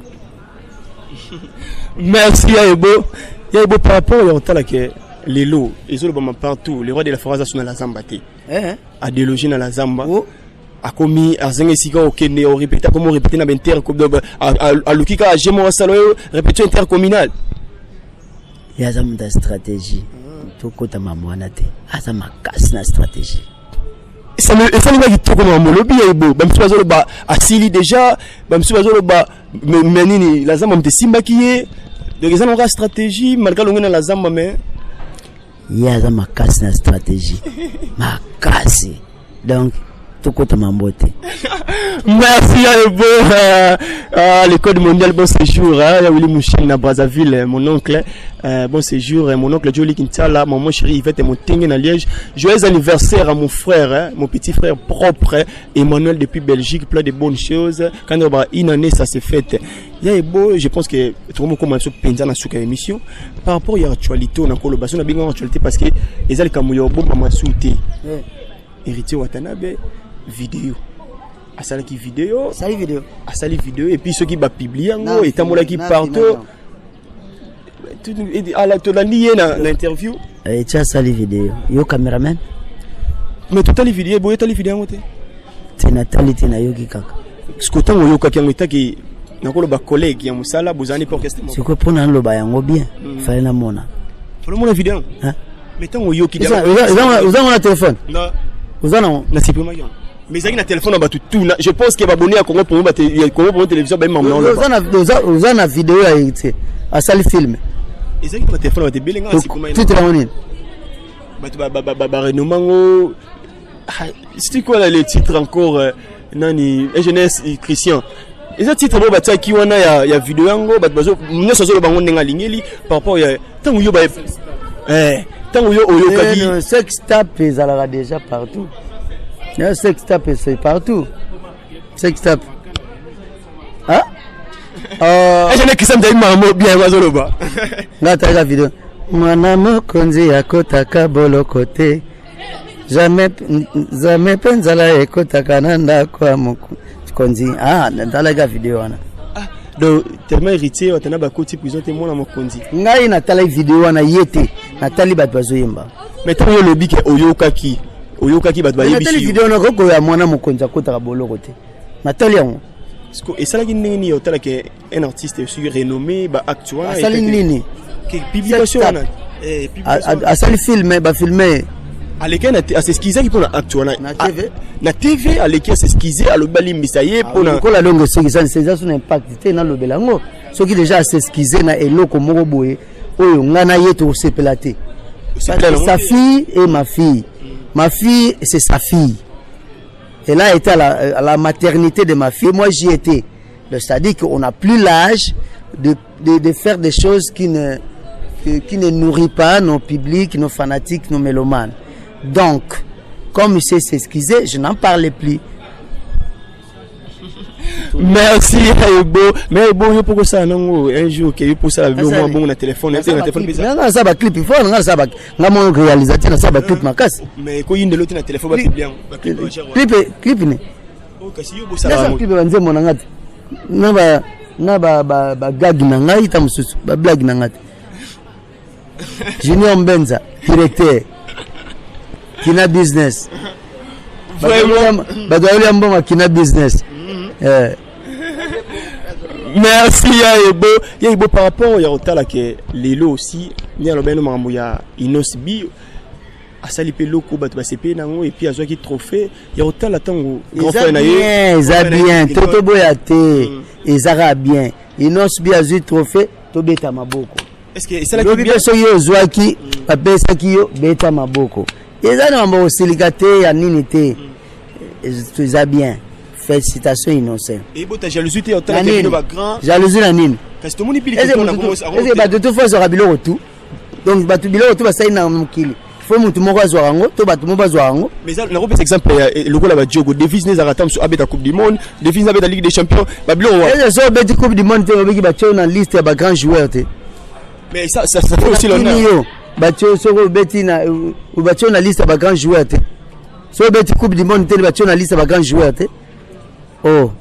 Speaker 1: Merci Yaebo par rapport à l'entente que les lots, ils ont partout. Le roi de la forêt a la Zamba. A délogé dans la Zamba. A commis à Zengesika au Kenya, au répété comme on répétait dans l'inter, à Lukika, à Gémo, à Saloyo, répétition intercommunale.
Speaker 2: Il y a une stratégie. Tout côté mamouanate. Il y a une stratégie.
Speaker 1: Ça me dit tout comme un lobby Yaebo. Même si on a asili déjà, même si on a menini la Zamba me simba qui est. Donc ils ont une stratégie malgré l'on a la Zamba mais.
Speaker 2: Il y a une stratégie. Ma casse. Donc Tokota Mambote.
Speaker 1: Merci à Ebo, l'école mondiale, bon séjour, Willy Mouchine à Brazzaville, mon oncle, bon séjour, mon oncle Jolie Kintala, maman chérie Yvette et mon Tengen à Liège. Joyeux anniversaire à mon frère, mon petit frère propre, Emmanuel depuis Belgique, plein de bonnes choses. Quand on a une année, ça s'est fait. Il y a Ebo, je pense que tout le monde commence à penser dans cette émission. Par rapport à l'actualité, on a encore le bassin, on a bien l'actualité parce que les Alkamouya, bon, pas ma souté. Héritier Watanabe, vidéo. Asali vidéo, asali vidéo et puis ceux qui va publier et tamola qui partent à la tolani na l'interview
Speaker 2: et tu as sali vidéo yo cameraman
Speaker 1: mais tout les vidéos boye tali vidéo ngote
Speaker 2: te natali te na yoki kaka
Speaker 1: skotango yo kaka ngita ki nakolo ba collègue ya musala bozani pour orchestre
Speaker 2: c'est quoi pour na lo ba yango bien fallait na mona
Speaker 1: pour le mona vidéo hein mais tango yo ki
Speaker 2: uzana téléphone
Speaker 1: non
Speaker 2: uzana
Speaker 1: na supprimer mais ça na téléphone ba tout je pense que ba abonné à Congo pour ba télévision ba maman
Speaker 2: uzana vidéo ya été à sali film
Speaker 1: et ça na téléphone ba te belenga supprimer
Speaker 2: tout est là
Speaker 1: ba renomango c'est quoi les titres encore nani jeunesse Christian et ça titre ba ta ki wana ya vidéo yango ba bazo nyoso zo bango ndenga lingeli par rapport ya tango yo ba tango yo oyo kaki
Speaker 2: sex tape ezalaka déjà partout. Le sex tape c'est partout. Sex tape. Ah?
Speaker 1: Je n'ai que ça me bien wazoloba.
Speaker 2: Ngata la vidéo. Mwana mokonzi yakotaka bolo kote. Jamais penzala ekotaka nanda kwa mokonzi. Ah, ndala ga vidéo wana.
Speaker 1: Ah, donc tellement héritier watana ba koti prison te mona mokonzi.
Speaker 2: Ngai na tala vidéo wana yete. Na tali bat bazoyemba.
Speaker 1: Mais tant yo lobi ke oyokaki bat ba yebishi.
Speaker 2: Natali vidéo na koko ya mwana mokonzi akotaka bolo kote. Natali yango.
Speaker 1: Et ça là qui nini otala ke un artiste sur renommé ba actuel.
Speaker 2: Asali nini?
Speaker 1: Que publication wana.
Speaker 2: Asali filmer ba filmer.
Speaker 1: Aleka na s'esquiser qui pour la actuel na TV aleka s'esquiser à l'obali misaye pour na
Speaker 2: ko la longo s'esquiser c'est son impact na lobelango. Ce qui déjà s'esquiser na eloko moko boye oyo ngana yeto sepelate. Sa fille et ma fille. Ma fille, c'est sa fille. Elle a été à la maternité de ma fille. Moi, j'y étais. C'est-à-dire qu'on n'a plus l'âge de faire des choses qui ne nourrissent pas nos publics, nos fanatiques, nos mélomanes. Donc, comme il sait s'excuser, je n'en parlais plus.
Speaker 1: Merci Ebo. Mais Ebo, yo pourquoi ça non un jour que yo pour ça vidéo moi bon na téléphone, na téléphone bizarre.
Speaker 2: Non, ça va clip, il faut nga ça va. Nga mon réalisateur na ça va clip makas.
Speaker 1: Mais ko yinde l'autre na téléphone ba publier.
Speaker 2: Clip ne.
Speaker 1: O kasi yo bo ça va.
Speaker 2: Clip banze mon ngati. Na ba gag na ngai ta mususu, ba blague na ngati. Junior Mbenza, directeur. Kina business. Ba doyeli amboma Kina business.
Speaker 1: Merci Yaibo par rapport à Otala que Lelo aussi ni à l'obéno mambo ya Inosbi a salipe loko bat ba CP nango et puis azo ki trophée ya Otala tango
Speaker 2: grand frère na ye ça bien toto boyate ezara bien Inosbi azu trophée to beta maboko
Speaker 1: est-ce que c'est la qui
Speaker 2: bien so yo zwaki ba pesa ki yo beta maboko ezana mambo silikate ya nini te ça bien. Félicitations innocent.
Speaker 1: Et bon ta jalousie t'es autant que va grand.
Speaker 2: Jalousie la nine.
Speaker 1: Parce que tout le monde pile que on a commencé à
Speaker 2: rester. Est-ce que de toute façon rabilo retour. Donc batu bilo retour va ça na mukili. Faut mutu moko azwa ngo, to batu moko azwa ngo.
Speaker 1: Mais ça na repère exemple le gola ba Diogo devise les aratam sur abeta coupe du monde, devise abeta ligue des champions, babilo wa.
Speaker 2: Et ça beta coupe du monde te ba ki ba tcho na liste ba grand joueur te.
Speaker 1: Mais ça fait aussi l'honneur.
Speaker 2: Ba tcho so beti na ou ba tcho na liste ba grand joueur te. So beti coupe du monde te ba tcho na liste ba grand joueur te. Oh,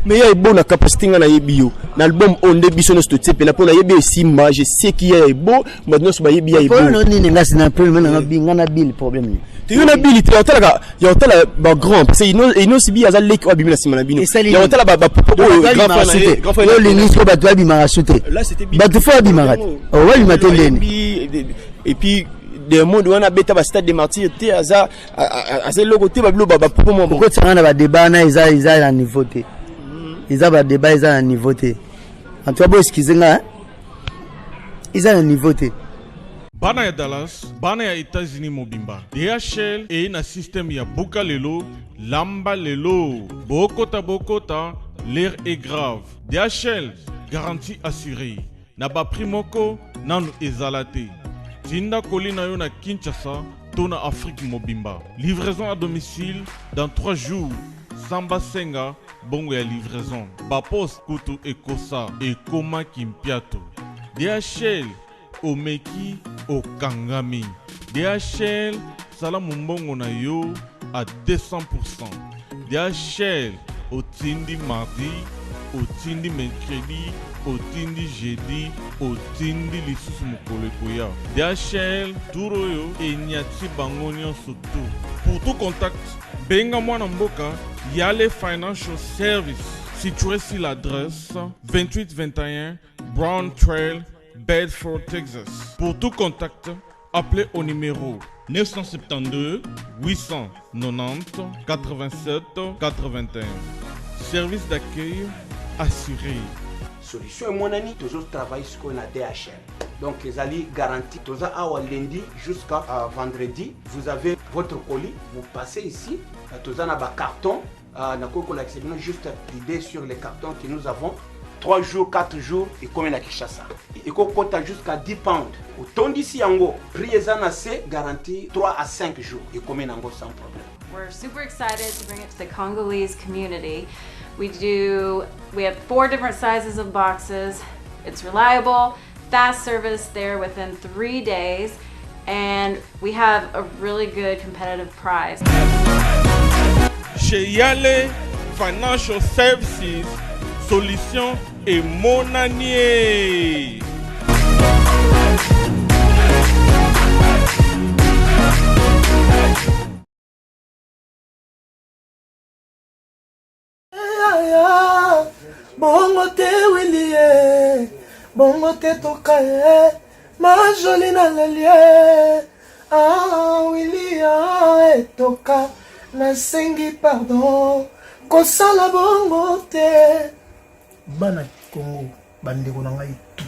Speaker 1: mais il y a une bonne capacité dans l'album. L'album on débisso nos stocks. Et là pour la yebi Simba, je sais qu'il y a beau, maintenant ce yebi a beau.
Speaker 2: Non, ni nga c'est un peu maintenant ngana bil problème.
Speaker 1: Tu as une habilité, il y a un grand, parce que il nous sibi azal lek abimi la simana bino. Il y a un grand frère.
Speaker 2: Le ministre ba toi bima racheter. Là c'était bien. Ba tu faut bima. Oh ouais, il m'a tendé.
Speaker 1: Et puis des mondes où on a bêta ba stade des martyrs té aza logo té ba blo ba popo mo
Speaker 2: pourquoi ça na ba débat na isa na niveau té isa ba débat isa na niveau té en toi bo excuser nga isa na niveau té
Speaker 3: bana ya Dallas, bana ya États-Unis mobimba. DHL et na système ya buka lelo, lamba lelo. Bokota, l'air est grave. DHL, garantie assurée. Na ba primoko, nanu ezalate. Tinda kolina yo na Kinshasa, tona Afrique mobimba. Livraison à domicile dans 3 jours. Samba Senga, bongo ya livraison. Bapos kutu ekosa, ekoma kimpiato. DHL, omeki okangami. DHL, sala mumbongo na yo à 200%. DHL, otindi mardi, otindi mercredi, otindi jeudi, otindi lisusu mokolo ekoya. DHL, turoyo enyati bango nyonso tu. Pour tout contact, benga mwana mboka Yale Financial Service, situé sur l'adresse 2821 Brown Trail, Bedford, Texas. Pour tout contact, appelez au numéro 972 890 87 81. Service d'accueil assuré.
Speaker 12: Solution mon ami, toujours travailler sur la DHL. Donc les alliés garantis, tous à lundi jusqu'à vendredi, vous avez votre colis, vous passez ici, tous en a carton, juste l'idée sur les cartons que nous avons. 3 jours, 4 jours, et comme à Kinshasa. Et qu'on compte jusqu'à 10 pounds. Autant d'ici en haut, prix assez garanti 3 à 5 jours, et comme en haut sans problème.
Speaker 13: We're super excited to bring it to the Congolese community. We have 4 different sizes of boxes. It's reliable, fast service there within 3 days, and we have a really good competitive price.
Speaker 3: Chez Yale Financial Services, solution et mon année.
Speaker 14: Bongo te Willie, bongo te tokaye, ma jolie na lelie. Ah Willie toka, na sengi pardon, kosala bongo te. Bana Congo, bandeko na ngai tout.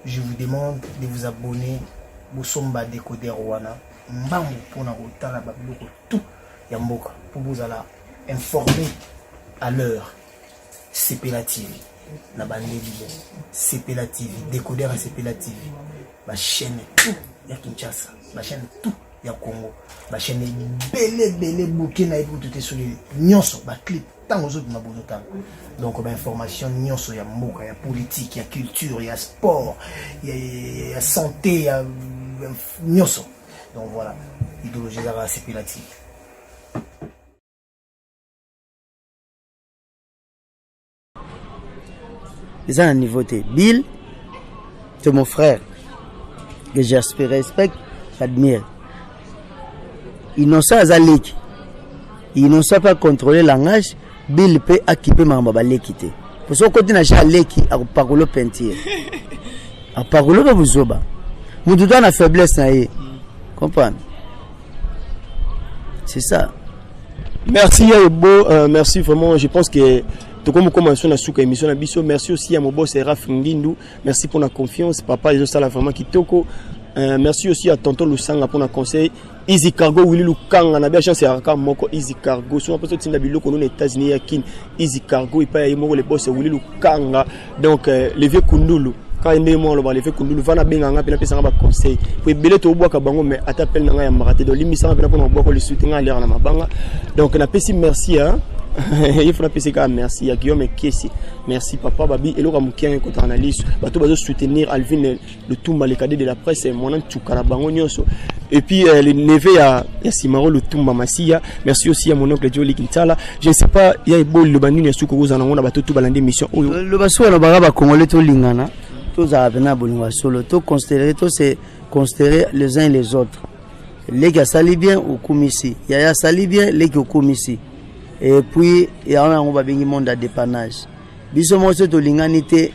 Speaker 14: Je vous demande de vous abonner au Somba Décodeur Wana. Mbambo pona kotala ba biloko tout ya mboka pour vous alla informer à l'heure. CPLA TV, na bandeli CPLA TV, Décodeur à CPLA TV, ma chaîne tout ya Kinshasa, ma chaîne tout ya Congo, ma chaîne belé Burkina et tout sur les nyonso, ba clip tant aux autres ma bonota. Donc ba information nyonso ya mboka, ya politique, ya culture, ya sport, ya santé, ya nyonso. Donc voilà, idéologie à CPLA TV.
Speaker 2: Ils ont un niveau de Bill, c'est mon frère, que j'espère, respecte, j'admire. Innocent Azalik, innocent pas contrôler le langage, Bill peut équiper ma maman l'équité. Pour ce côté, n'a jamais l'équité à parler peinture. À parler de vous autres. Vous devez avoir la faiblesse, comprendre. C'est ça.
Speaker 1: Merci Yaebo, merci vraiment, je pense que tout comme commençons la souka émission na biso, merci aussi à mon boss Seraf Ngindu, merci pour la confiance, papa les ça vraiment kitoko. Merci aussi à tonton Lusanga pour le conseil. Easy Cargo Willy Lukanga na bien chance à moko Easy Cargo so parce que tinda biloko nos États-Unis yakin Easy Cargo et pas yemo le boss Willy Lukanga donc levé Kundulu quand il mo le levé Kundulu vana benganga pena pesa ba conseil pour belé to boka bango mais atapel na ya maraté donc limisa pena pour boka le soutien à l'air na mabanga donc na pesi merci hein. Il faut appeler ça merci à Guillaume Kessi. Merci papa Babi et le Ramoukian côté analyse. Bato bazo soutenir Alvin le Toumba le cadet de la presse mon nom Tchoukara Bango Nyonso. Et puis le neveu à Simaro le Toumba Massia. Merci aussi à mon oncle Jolie Kintala. Je ne sais pas il y a beau le banu ya suko za na bato tout balande mission.
Speaker 2: Le baso na baraba congolais to lingana. Tous à venir bonwa solo to considérer to c'est considérer les uns et les autres. Les gars sali bien au komisi. Yaya sali bien les gars au komisi. Et puis il y a un monde de dépannage. Biso mo se to linganité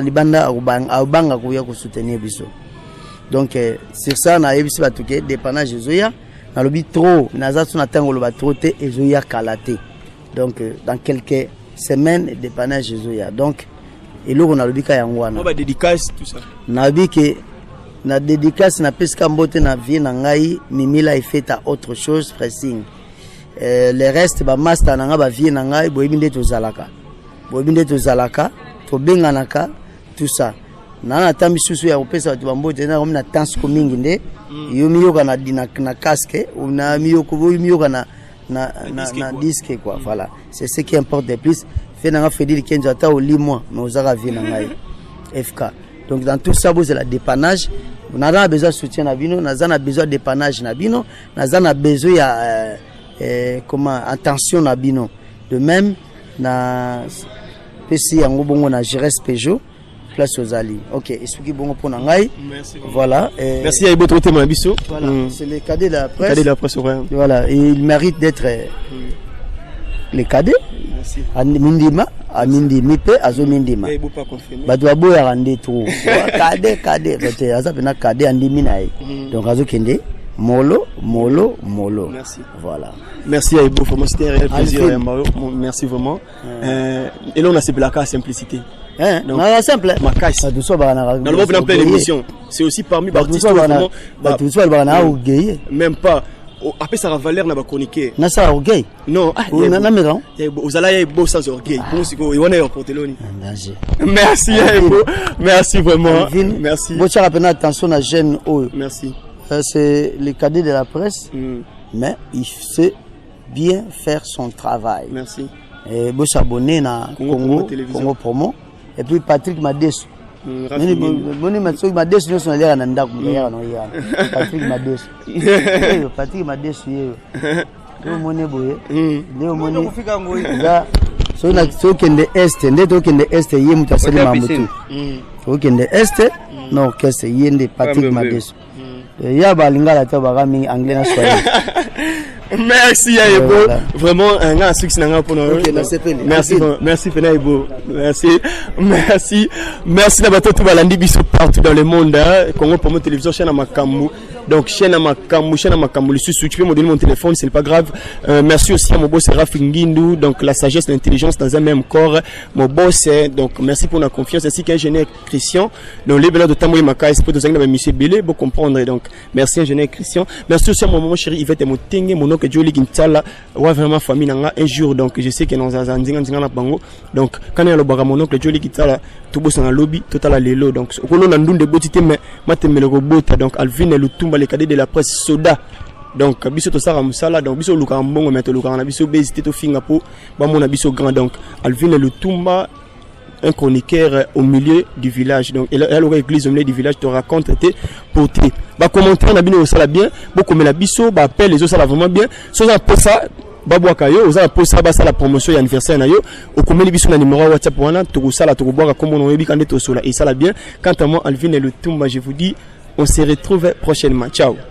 Speaker 2: libanda au banga kuya ko soutenir biso. Donc sur ça na yebisi batuke dépannage zoya na lobi trop naza tuna tango lo ba trop te zoya kalaté. Donc dans quelques semaines dépannage zoya. Donc et là on a lobi ka yango wana.
Speaker 1: On va dédicace tout ça.
Speaker 2: Na lobi que na dédicace na peska mbote na vie na ngai mimila effet à autre chose pressing. Le reste ba master na nga ba vie na ngai boyebi nde tozalaka. Boyebi nde tozalaka, tobenganaka tout ça. Na tambi susu ya kopesa bato bambote na comme na tense ko mingi nde yo miyoka na na casque ou na miyoka na disque quoi. Voilà, c'est ce qui importe le plus. Fait na nga Fedil Kenzo ata au 8 mois mais ozaka vie na ngai FK. Donc dans tout ça c'est la dépannage. On a besoin de soutien na bino, on a besoin de dépannage na bino, on a besoin ya comment attention na bino. De même na PC yango bongo na Gires Peugeot place aux alliés. OK, expliquez bongo pour ngai.
Speaker 1: Merci.
Speaker 2: Voilà.
Speaker 1: Merci à votre témoin biso.
Speaker 2: Voilà, c'est les cadets de la presse.
Speaker 1: Cadets de la presse ouais.
Speaker 2: Voilà, et il mérite d'être les cadets.
Speaker 1: Merci.
Speaker 2: Mindima, a Mindimi pe azo Mindima.
Speaker 1: Et vous pas confirmer.
Speaker 2: Ba doit boya rande trop. Cadet, c'était aza pena cadet andimi na ye. Donc azo kende Molo.
Speaker 1: Merci.
Speaker 2: Voilà.
Speaker 1: Merci à Ebo, vraiment c'était un réel plaisir. Merci vraiment. Et là on a ces placards à simplicité.
Speaker 2: Donc, simple.
Speaker 1: Ma caisse. Dans le moment de l'émission, c'est aussi parmi les artistes même pas. Après ça va Valère n'a pas chroniqué.
Speaker 2: Na ça orgueil.
Speaker 1: Non,
Speaker 2: na mera.
Speaker 1: Vous allez beau sans orgueil. Merci Ebo. Merci vraiment. Merci.
Speaker 2: Bon tu rappelles attention à jeune
Speaker 1: Merci.
Speaker 2: C'est le cadet de la presse. Mais il sait bien faire son travail.
Speaker 1: Merci.
Speaker 2: Et bon s'abonner na Congo Promo. Et puis Patrick Madesu. Boni Matsoki Madesu nous sont allés en Ndako Patrick Madesu. Patrick Madesu yeye. Leo mone boye. Leo mone kufika ngoi. Za so kende est ndeto kende est yeye mutasali mamutu. So kende est non kese yende Patrick Madesu. Ya balingala ta bagami anglais na swahili.
Speaker 1: Merci Aïbo. Vraiment un grand succès pour nous. Merci Fenaïbo. Merci d'avoir tout balandi biso partout dans le monde. Congo pour mon télévision chaîne à Makambu. Donc chaîne à Makambu. Le sous-switch peux me donner mon téléphone, c'est pas grave. Merci aussi à mon boss Rafi Ngindu. Donc la sagesse, l'intelligence dans un même corps. Mon boss donc merci pour la confiance ainsi qu'ingénieur Christian. Donc les de Tamoui Makai, c'est pour nous aider monsieur Belé pour comprendre. Donc merci ingénieur Christian. Merci aussi à mon maman chérie Yvette Motenge, mon oncle Jolie Gintala. Ouais vraiment famille nanga un jour donc je sais que nous avons ndinga na bango. Donc quand il y a le baga mon oncle Jolie Gintala tout boss dans lobby total à lelo donc au colon ndunde botité mais matemele robota donc Alvin et Lutumba les cadets de la presse soda. Donc biso to sara musala donc biso luka mbongo meto luka na biso bezité to finga po ba mona biso grand donc Alvin et Lutumba un chroniqueur au milieu du village donc elle l'église au milieu du village te raconte tes portrait ba commentaire na bino sala bien beaucoup mais la biso ba appelle les autres ça vraiment bien so ça pour ça babwaka yo oza pour ça ba la promotion ya anniversaire na yo okomeli biso na numéro WhatsApp wana to sala to boka comme on yebi kande to sola et ça la bien quant à moi Alvin et Lutumba je vous dis on se retrouve prochainement ciao.